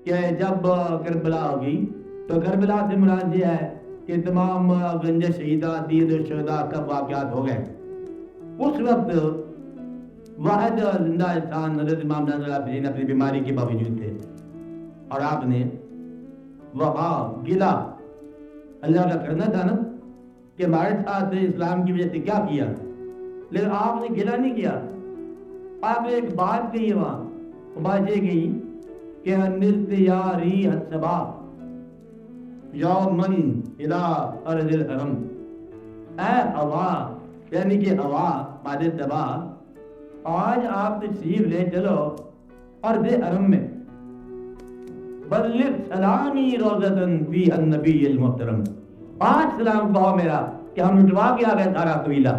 कि जब करबला होगी तो करबला से मुराद ये है कि तमाम गंज शहीदा दीद शुहदा कब वाक़यात हो गए। उस वक्त वाहिद जिंदा इंसान हज़रत इमाम ज़ैनुल अपनी बीमारी के बावजूद थे और आपने वफा गिला अल्लाह का करना था ना कि हमारे साथ इस्लाम की वजह से क्या किया, लेकिन आपने गिला नहीं किया। आपने एक बात कही वहां, बात ये कही कि निर्तयारी हसबा यौमन इला अर्दिल हरम, ऐ हवा यानी कि हवा मादे दबा, आज आप तशरीफ ले चलो अर्द हरम में, बल्लिग सलामी रोज़तन फी अन्नबी अल मुहतरम, आज सलाम कहो मेरा कि हम लुटवा के आ गए सारा कबीला।